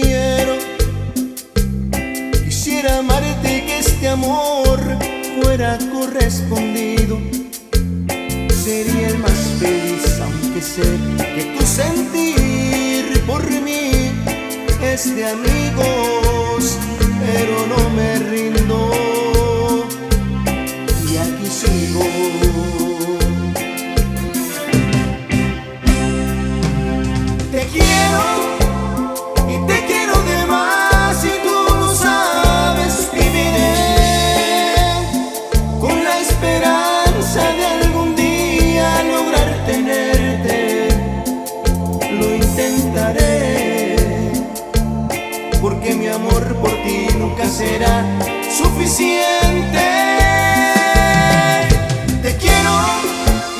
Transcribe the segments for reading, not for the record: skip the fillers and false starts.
quiero. Quisiera amarte y que este amor fuera correspondido. Sería el más feliz, aunque sé que tu sentir por mí es de amigos, pero no me rindo y aquí sigo. Te quiero y te quiero de más, y tú lo sabes. Viviré con la esperanza de algún día lograr tenerte. Lo intentaré, porque mi amor por ti nunca será suficiente. Te quiero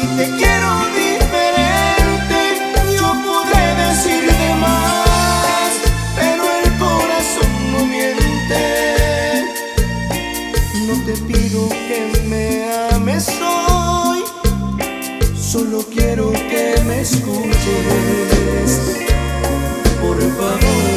y te quiero diferente. Yo podré decir de más, pero el corazón no miente. No te pido que me ames hoy, solo quiero que me escuches, por favor.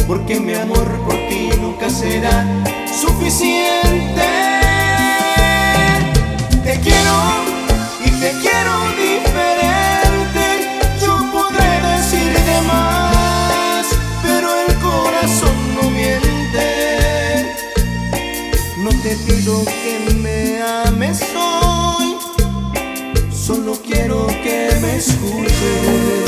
Porque mi amor por ti nunca será suficiente. Te quiero y te quiero diferente. Yo podré decir de más, pero el corazón no miente. No te pido que me ames hoy, solo quiero que me escuches.